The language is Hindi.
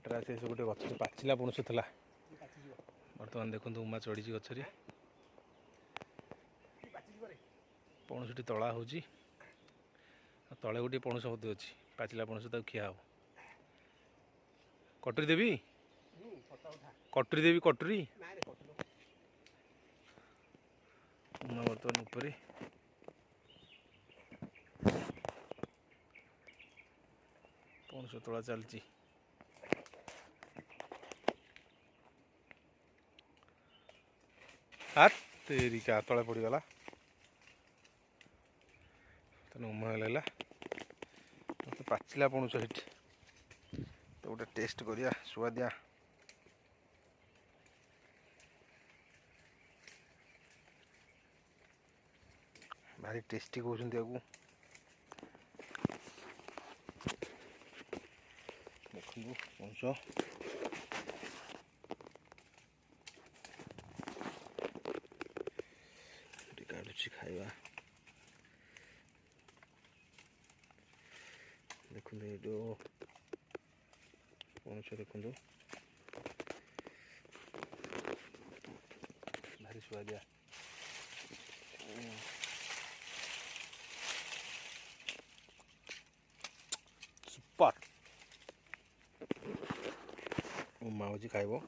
बाटर आसे गोटे गच पाचिला पणस था बर्तमान देखो उमा चढ़ी गचरी पणसटी तला हो तले गोटे पणस मध्य अच्छी पाचिला पणस खिया हो कटुरी देवी कटुरी उमा बर्तमान ऊपर पणस तोड़ा चलती हाथ तेरिका तले पड़गला तेना उमा लगा मत पाचिला पणस ये तो गोटे टेस्ट करिया सुआदिया भारी टेस्टी कहते देखो पणस काटुची खाइबा देखो ये पणस देखो भारी सुआदिया सुपर उमा हूँ खाइब।